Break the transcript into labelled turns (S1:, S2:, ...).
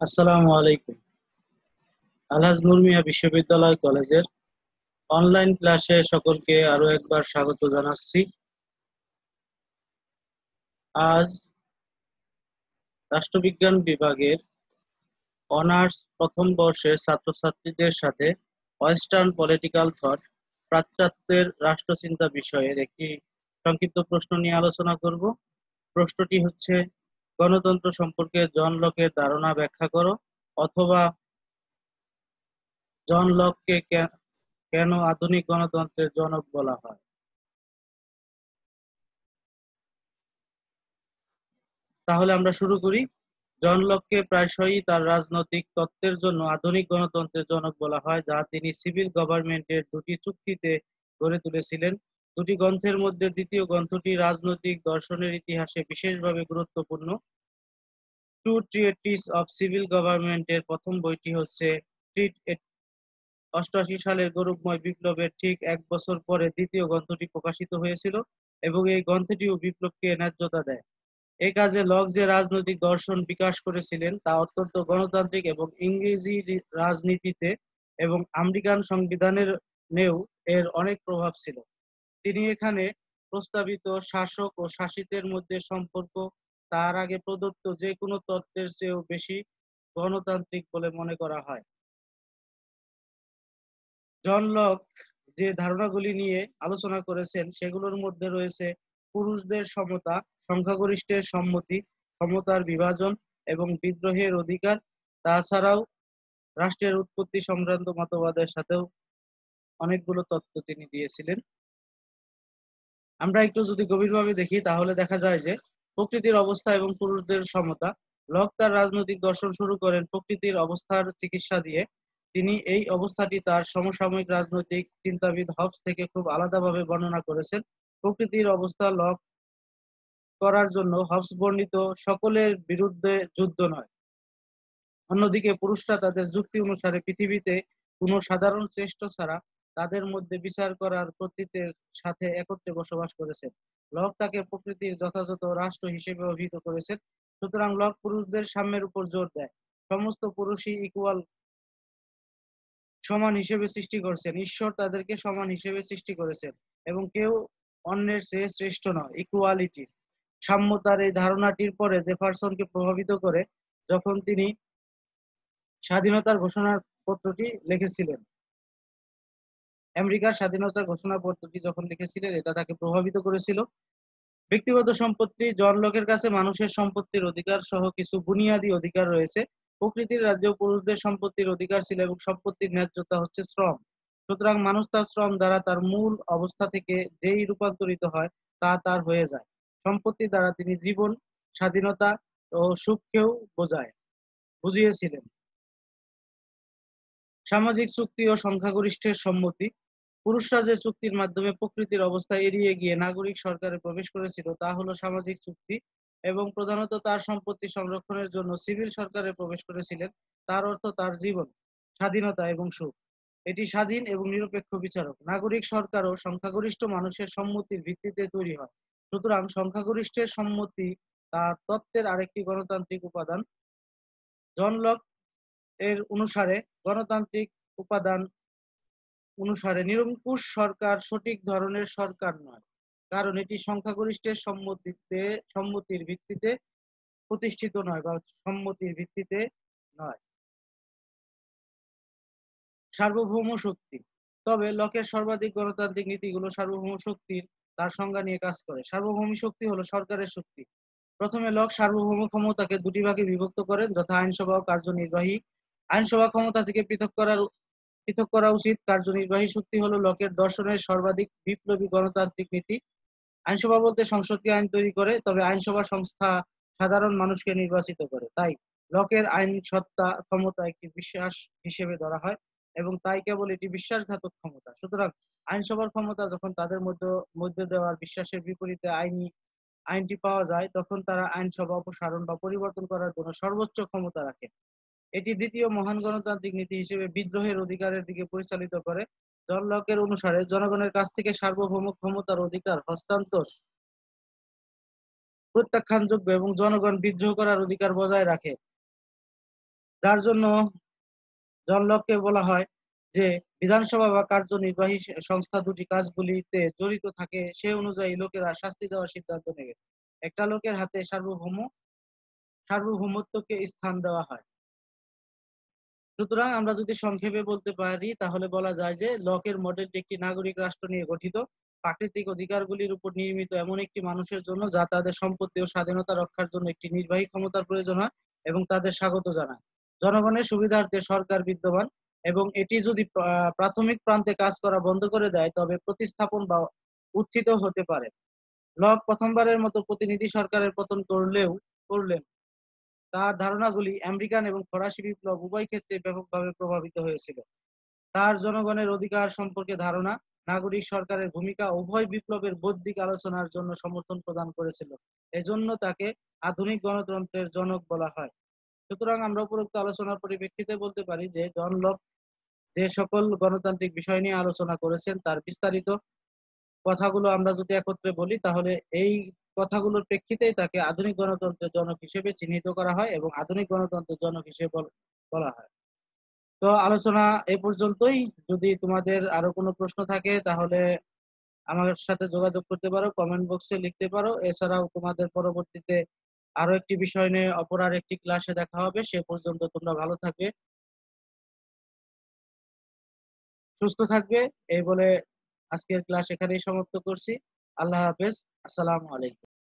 S1: আসসালামু আলাইকুম। আলহাজ নূর মিয়া বিশ্ববিদ্যালয় কলেজের অনলাইন ক্লাসে সকলকে আরো একবার স্বাগত জানাচ্ছি। আজ রাষ্ট্রবিজ্ঞান বিভাগের অনার্স প্রথম বর্ষের ছাত্রছাত্রীদের সাথে ওয়েস্টার্ন পলিটিক্যাল থট, পাশ্চাত্যের রাষ্ট্রচিন্তা বিষয়ের একটি সংক্ষিপ্ত প্রশ্ন নিয়ে আলোচনা করব। প্রশ্নটি হচ্ছে, গণতন্ত্র সম্পর্কে জন লকের ধারণা ব্যাখ্যা করো, অথবা জন লককে কেন আধুনিক গণতন্ত্রের জনক বলা হয়। তাহলে আমরা শুরু করি। জন লককে প্রায়শই তার রাজনৈতিক তত্ত্বের জন্য আধুনিক গণতন্ত্রের জনক বলা হয়, যা তিনি সিভিল গভর্নমেন্টের দুটি চুক্তিতে গড়ে তুলেছিলেন। দুটি গ্রন্থের মধ্যে দ্বিতীয় গ্রন্থটি রাজনৈতিক দর্শনের ইতিহাসে বিশেষভাবে গুরুত্বপূর্ণ। টু ট্রিটিস অফ সিভিল গভর্নমেন্টের প্রথম বইটি হচ্ছে ট্রিট। 88 সালের গৌরবময় বিপ্লবের ঠিক এক বছর পরে দ্বিতীয় গ্রন্থটি প্রকাশিত হয়েছিল, এবং এই গ্রন্থটিও বিপ্লবকে ন্যায্যতা দেয়। এই কাজে লক যে রাজনৈতিক দর্শন বিকাশ করেছিলেন তা অত্যন্ত গণতান্ত্রিক এবং ইংরেজি রাজনীতিতে এবং আমেরিকান সংবিধানের নেও এর অনেক প্রভাব ছিল। তিনি এখানে প্রস্তাবিত শাসক ও শাসিতের মধ্যে সম্পর্ক তার আগে প্রদত্ত যে কোনো তত্ত্বের চেয়েও বেশি গণতান্ত্রিক বলে মনে করা হয়। জন লক যে ধারণাগুলি নিয়ে আলোচনা করেছেন সেগুলোর মধ্যে রয়েছে পুরুষদের সমতা, সংখ্যাগরিষ্ঠের সম্মতি, ক্ষমতার বিভাজন এবং বিদ্রোহের অধিকার। তাছাড়াও রাষ্ট্রের উৎপত্তি সংক্রান্ত মতবাদের সাথেও অনেকগুলো তত্ত্ব তিনি দিয়েছিলেন। আমরা একটু যদি গভীরভাবে দেখি তাহলে দেখা যায় যে প্রকৃতির অবস্থা এবং পুরুষদের সমতা। লক তার রাজনৈতিক দর্শন শুরু করেন প্রকৃতির অবস্থার চিকিৎসা দিয়ে। তিনি এই অবস্থাটি তার সমসাময়িক রাজনৈতিক চিন্তাবিদ হবস থেকে খুব আলাদাভাবে বর্ণনা করেছেন। প্রকৃতির অবস্থা লক করার জন্য হবস বর্ণিত সকলের বিরুদ্ধে যুদ্ধ নয়। অন্যদিকে পুরুষরা তাদের যুক্তি অনুসারে পৃথিবীতে কোনো সাধারণ শ্রেষ্ঠ ছাড়া তাদের মধ্যে বিচার করার কর্তৃত্বের সাথে একত্রে বসবাস করেছেন। লক তাকে প্রকৃতির যথাযথ রাষ্ট্র হিসেবে অভিহিত করেছেন। সুতরাং লক পুরুষদের সাম্যের উপর জোর দেয়। সমস্ত পুরুষই ইকুয়াল, সমান হিসেবে সৃষ্টি করেছেন। ঈশ্বর তাদেরকে সমান হিসেবে সৃষ্টি করেছেন এবং কেউ অন্যের চেয়ে শ্রেষ্ঠ নয়। ইকুয়ালিটি, সাম্যতার এই ধারণাটির পরে জেফারসনকে প্রভাবিত করে যখন তিনি স্বাধীনতার ঘোষণাপত্রটি লিখেছিলেন। আমেরিকার স্বাধীনতার ঘোষণাপত্রটি যখন লিখেছিলেন এটা তাকে প্রভাবিত করেছিল। ব্যক্তিগত সম্পত্তি, জন লকের কাছে মানুষের সম্পত্তির অধিকার সহ কিছু বুনিয়াদী অধিকার রয়েছে। প্রকৃতির রাজ্যেও পুরুষদের সম্পত্তির অধিকার ছিল এবং সম্পত্তির ন্যায্যতা হচ্ছে শ্রম। সুতরাং মানুষ তার শ্রম দ্বারা তার মূল অবস্থা থেকে যেই রূপান্তরিত হয় তা তার হয়ে যায়। সম্পত্তি দ্বারা তিনি জীবন, স্বাধীনতা ও সুখকেও বুঝিয়েছিলেন। সামাজিক চুক্তি ও সংখ্যাগরিষ্ঠের সম্মতি। পুরুষরা যে চুক্তির মাধ্যমে প্রকৃতির অবস্থা এড়িয়ে গিয়ে নাগরিক সরকারে প্রবেশ করেছিল তা হলো সামাজিক চুক্তি, এবং প্রধানত তার সম্পত্তি সংরক্ষণের জন্য সিভিল সরকারে প্রবেশ করেছিলেন। তার অর্থ তার জীবন, স্বাধীনতা এবং সুখ। এটি স্বাধীন এবং নিরপেক্ষ বিচারক। নাগরিক সরকারও সংখ্যাগরিষ্ঠ মানুষের সম্মতির ভিত্তিতে তৈরি হয়। সুতরাং সংখ্যাগরিষ্ঠের সম্মতি তার তত্ত্বের আরেকটি গণতান্ত্রিক উপাদান। জন লক এর অনুসারে গণতান্ত্রিক উপাদান অনুসারে নিরঙ্কুশ সরকার সঠিক ধরনের সরকার নয়, কারণ এটি সংখ্যাগরিষ্ঠের সম্মতির ভিত্তিতে প্রতিষ্ঠিত নয় বা সম্মতির ভিত্তিতে নয়। সার্বভৌম শক্তি। তবে লকের সর্বাধিক গণতান্ত্রিক নীতিগুলো সার্বভৌম শক্তির তার সংজ্ঞা নিয়ে কাজ করে। সার্বভৌম শক্তি হলো সরকারের শক্তি। প্রথমে লক সার্বভৌম ক্ষমতাকে দুটি ভাগে বিভক্ত করেন, যথা আইনসভা ও কার্যনির্বাহী। আইনসভা ক্ষমতা থেকে পৃথক করা উচিত। কার্যনির্বাহী শক্তি হলো লকের দর্শনের সর্বাধিক বিপ্লবী গণতান্ত্রিক নীতি। আইনসভা বলতে সংসদকে আইন তৈরি করে, তবে আইনসভা সংস্থা সাধারণ মানুষকে নির্বাচিত করে। তাই লকের আইন সত্তা ক্ষমতা একটি বিশ্বাস হিসেবে ধরা হয় এবং তাই কেবল এটি বিশ্বাসঘাতক ক্ষমতা। সুতরাং আইনসভার ক্ষমতা যখন তাদের মধ্যে দেওয়ার বিশ্বাসের বিপরীতে আইনটি পাওয়া যায়, তখন তারা আইনসভা অপসারণ বা পরিবর্তন করার জন্য সর্বোচ্চ ক্ষমতা রাখে। এটি দ্বিতীয় মহান গণতান্ত্রিক নীতি হিসেবে বিদ্রোহের অধিকারের দিকে পরিচালিত করে। জন লকের অনুসারে জনগণের কাছ থেকে সার্বভৌম ক্ষমতার অধিকার হস্তান্তর প্রত্যাখ্যানযোগ্য এবং জনগণ বিদ্রোহ করার অধিকার বজায় রাখে। যার জন্য জন লককে বলা হয় যে বিধানসভা বা কার্যনির্বাহী সংস্থা দুটি কাজগুলিতে জড়িত থাকে সে অনুযায়ী লোকেরা শাস্তি দেওয়ার সিদ্ধান্ত নেবে। একটা লোকের হাতে সার্বভৌমত্বকে স্থান দেওয়া হয়। সুতরাং আমরা যদি সংক্ষেপে বলতে পারি তাহলে বলা যায় যে লকের মডেলটি একটি নাগরিক রাষ্ট্র নিয়ে গঠিত, প্রাকৃতিক অধিকারগুলির উপর নির্মিত এমন একটি মানুষের জন্য যা তাদের সম্পত্তি ও স্বাধীনতা রক্ষার জন্য একটি নির্বাহী ক্ষমতার প্রয়োজন হয় এবং তাদের স্বাগত জানায়। জনগণের সুবিধার্থে সরকার বিদ্যমান এবং এটি যদি প্রাথমিক প্রান্তে কাজ করা বন্ধ করে দেয় তবে প্রতিস্থাপন বা উত্থিত হতে পারে। লক প্রথমবারের মতো প্রতিনিধি সরকারের পতন করলেন। তার ধারণাগুলি আমেরিকান এবং ফরাসি বিপ্লব উভয় ক্ষেত্রে ব্যাপকভাবে প্রভাবিত হয়েছিল। তার জনগণের অধিকার সম্পর্কে ধারণা, নাগরিক সরকারের ভূমিকা উভয় বিপ্লবের বৌদ্ধিক আলোচনার জন্য সমর্থন প্রদান করেছিল। এজন্য তাকে আধুনিক গণতন্ত্রের জনক বলা হয়। সুতরাং আমরা উপরোক্ত আলোচনার পরিপ্রেক্ষিতে বলতে পারি যে জন লক যে সকল গণতান্ত্রিক বিষয় নিয়ে আলোচনা করেছেন তার বিস্তারিত কথাগুলো আমরা যদি একত্রে বলি তাহলে এই কথাগুলোর প্রেক্ষিতেই তাকে আধুনিক গণতন্ত্রের জনক হিসেবে চিহ্নিত করা হয় এবং আধুনিক গণতন্ত্রের জনক হিসেবে বলা হয়। তো আলোচনা এ পর্যন্তই। যদি তোমাদের আরো কোনো প্রশ্ন থাকে তাহলে আমার সাথে যোগাযোগ করতে পারো, কমেন্ট বক্সে লিখতে পারো। এছাড়াও তোমাদের পরবর্তীতে আরো একটি বিষয় নিয়ে অপর আর একটি ক্লাসে দেখা হবে। সে পর্যন্ত তোমরা ভালো থাকবে, সুস্থ থাকবে। এই বলে আজকের ক্লাস এখানেই সমাপ্ত করছি। আল্লাহ হাফেজ। আসসালামু আলাইকুম।